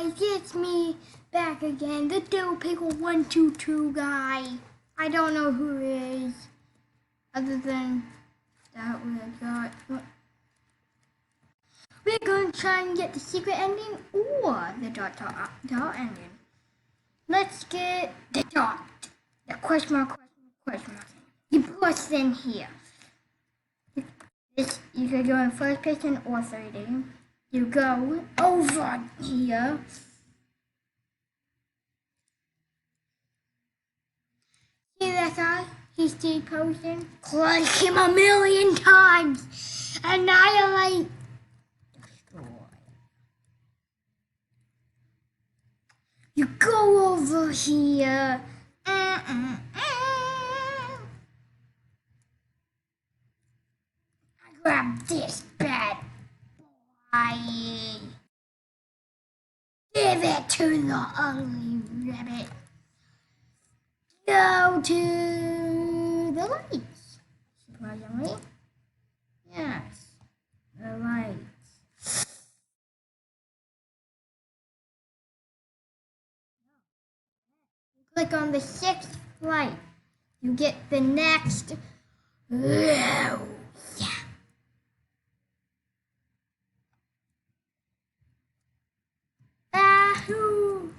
guys, it's me back again, the Dill Pickle 122 guy. I don't know who it is, other than that weird guy. We're going to try and get the secret ending or the dot ending. Let's get the dot. The question mark. You press in here. You could go in first person or 3D. You go over here. See that guy? He's T-posing. Click him a million times. Annihilate. Destroy. You go over here. I grab this bad boy. Give it to the ugly rabbit. Go to the lights. Surprisingly. Yes. The lights. Click on the 6th light. You get the next. Yeah. Ahoo!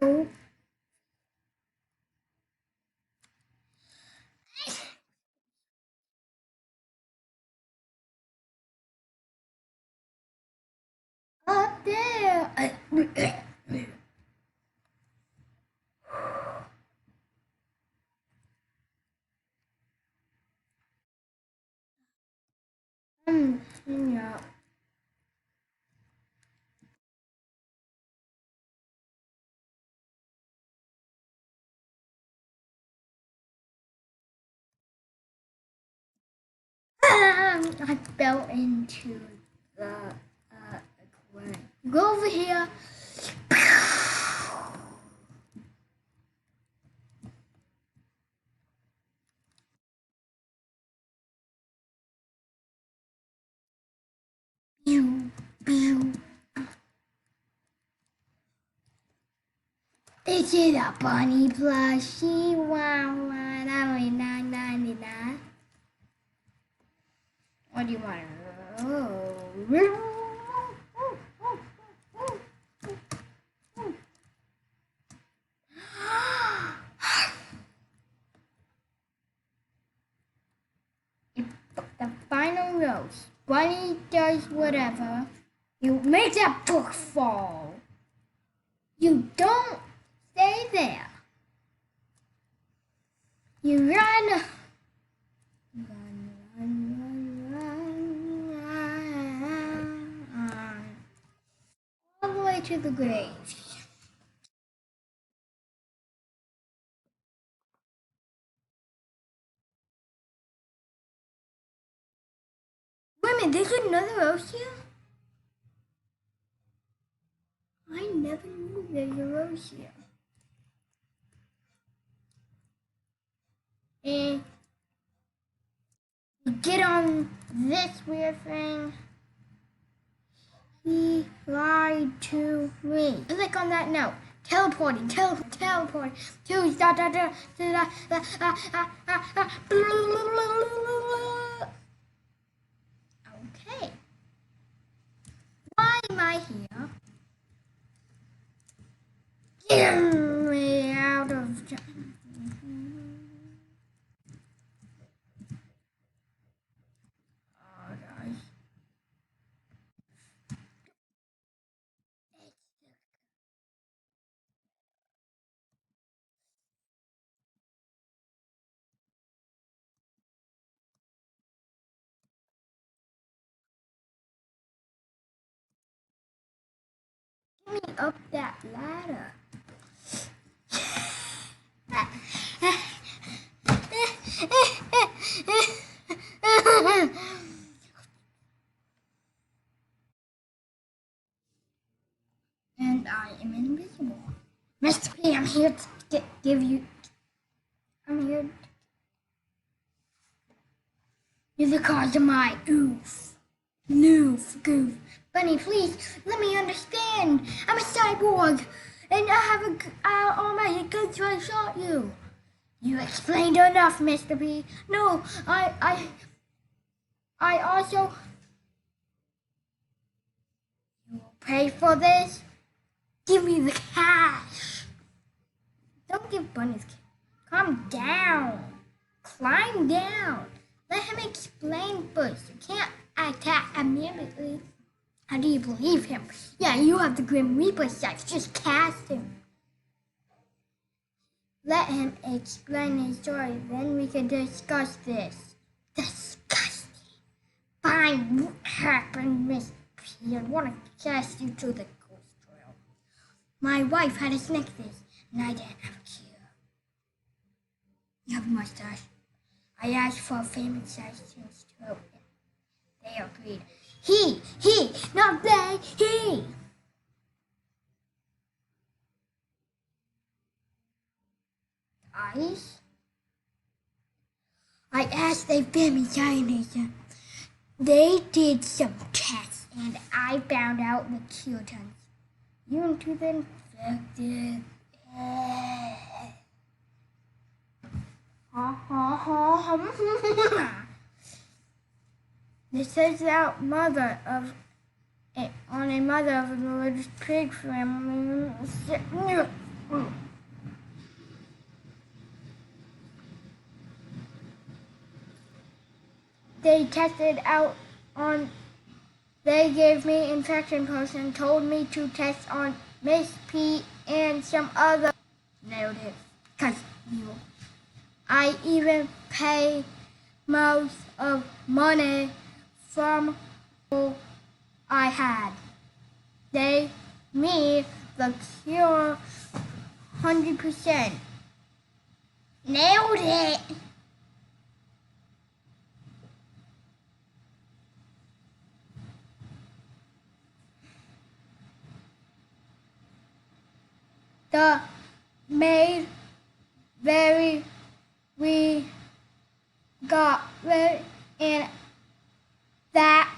Go. Up there. Yeah. I fell into the aquarium. Go over here. Pew, pew. This is a bunny plushie. Wow, wow, $9.99. What do you want? The final rose. Bunny does whatever. You make that book fall. You don't stay there. You run. All the way to the grave. Wait a minute, there's another rose here? I never knew there's a rose here. And you get on this weird thing. He lied to me. Click on that note. Teleporting to Okay. Why am I here? Get me out of me up that ladder. And I am invisible. Mr. P, I'm here to give you. I'm here. You're the cause of my oof. Noof, goof. Bunny, please, let me understand. I'm a cyborg, and I have a automatic gun, so I shot you. You explained enough, Mr. P. No, I also. You will pay for this? Give me the cash. Don't give Bunny's cash. Calm down. Climb down. Let him explain first. You can't attack immediately. How do you believe him? Yeah, you have the Grim Reaper sex. Just cast him. Let him explain his story. Then we can discuss this. Disgusting. Fine. What happened, Miss P? I want to cast you to the ghost realm. My wife had a snake face, and I didn't have a cure. You have a mustache. I asked for a famous size change to open. They agreed. He, not they, he. Eyes? I asked a family scientist. They did some tests, and I found out the cure turns you into the infected. This is out mother of on a mother of a religious pig family. They tested out on. They gave me infection potion and told me to test on Miss P and some other. Nailed it. 'Cause you. I even pay most of money from who I had. They, me, the cure, 100%. Nailed it. The maid we got very and that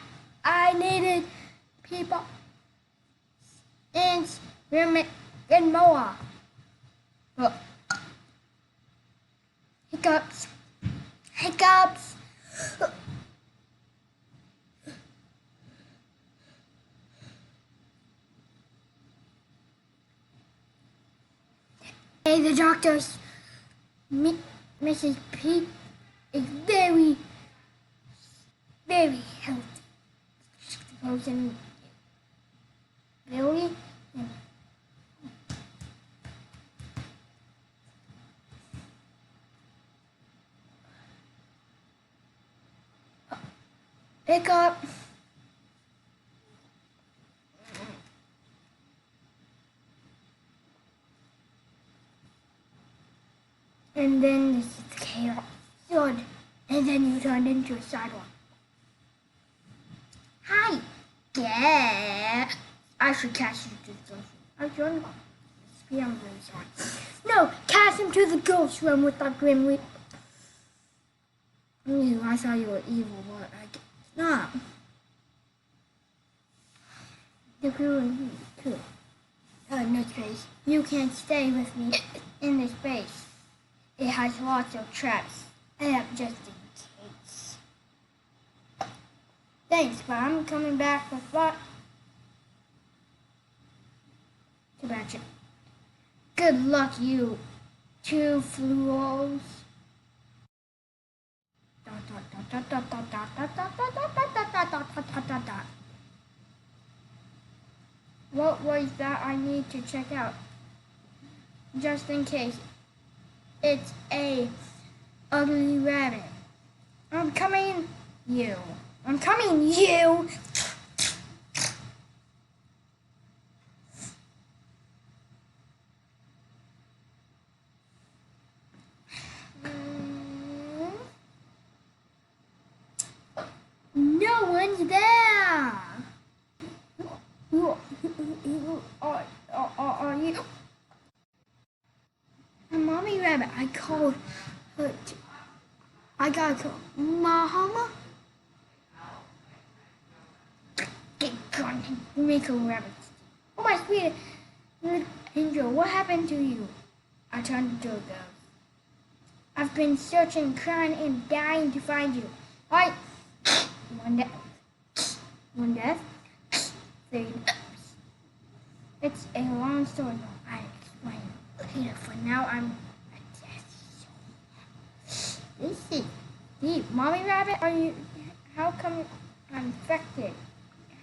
I needed people and more. Look. Hiccups. Hey, the doctors. Mrs. P is very healthy. Frozen Billy and pick up. And then this is chaos. Good. And then you turned into a sidewalk. Hi. Yeah. I should cast you to the ghost room. I'm really sorry. No, cast him to the ghost room with the Grim Reaper. I thought you were evil, but I guess not. The Grim Reaper. No space. You can't stay with me in this space. It has lots of traps. Just in case. Thanks, but I'm coming back with what? Too bad. Good luck, you two fluos. What was that I need to check out? Just in case. It's a ugly rabbit. I'm coming, you. Who's there? Who are you? Mommy Rabbit, I called her. I got called Mama. Get gone, Rico Rabbit. Oh my sweet angel, what happened to you? I turned to a girl. I've been searching, crying, and dying to find you. I one death, three. It's a long story. I explain later. For now, I'm a death. This is deep. Mommy Rabbit, are you? How come I'm infected?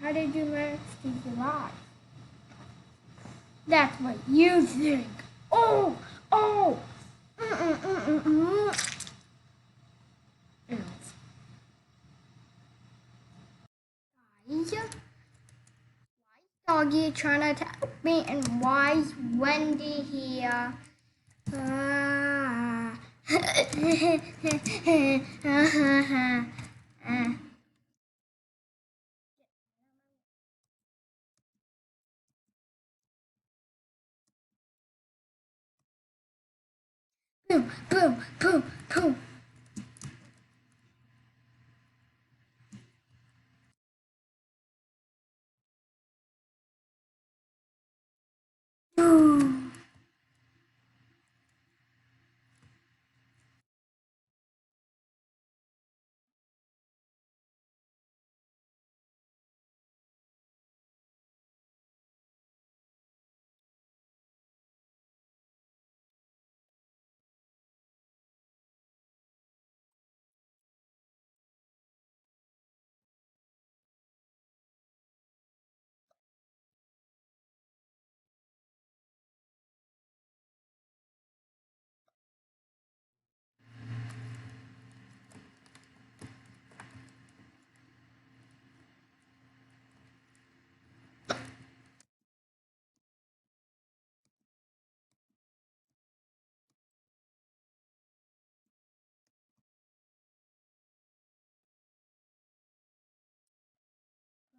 How did you manage to survive? That's what you think. Oh, oh. Guys, Doggy trying to attack me, and why is Wendy here? Boom, boom, boom, boom. Boom.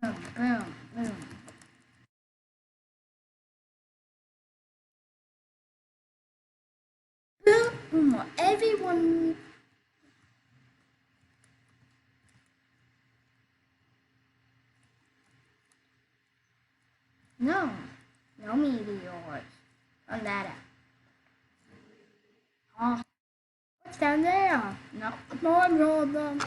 Boom, boom, boom. Boom. Everyone. No. No meteors. On that. Oh. What's down there? No. No, no, no.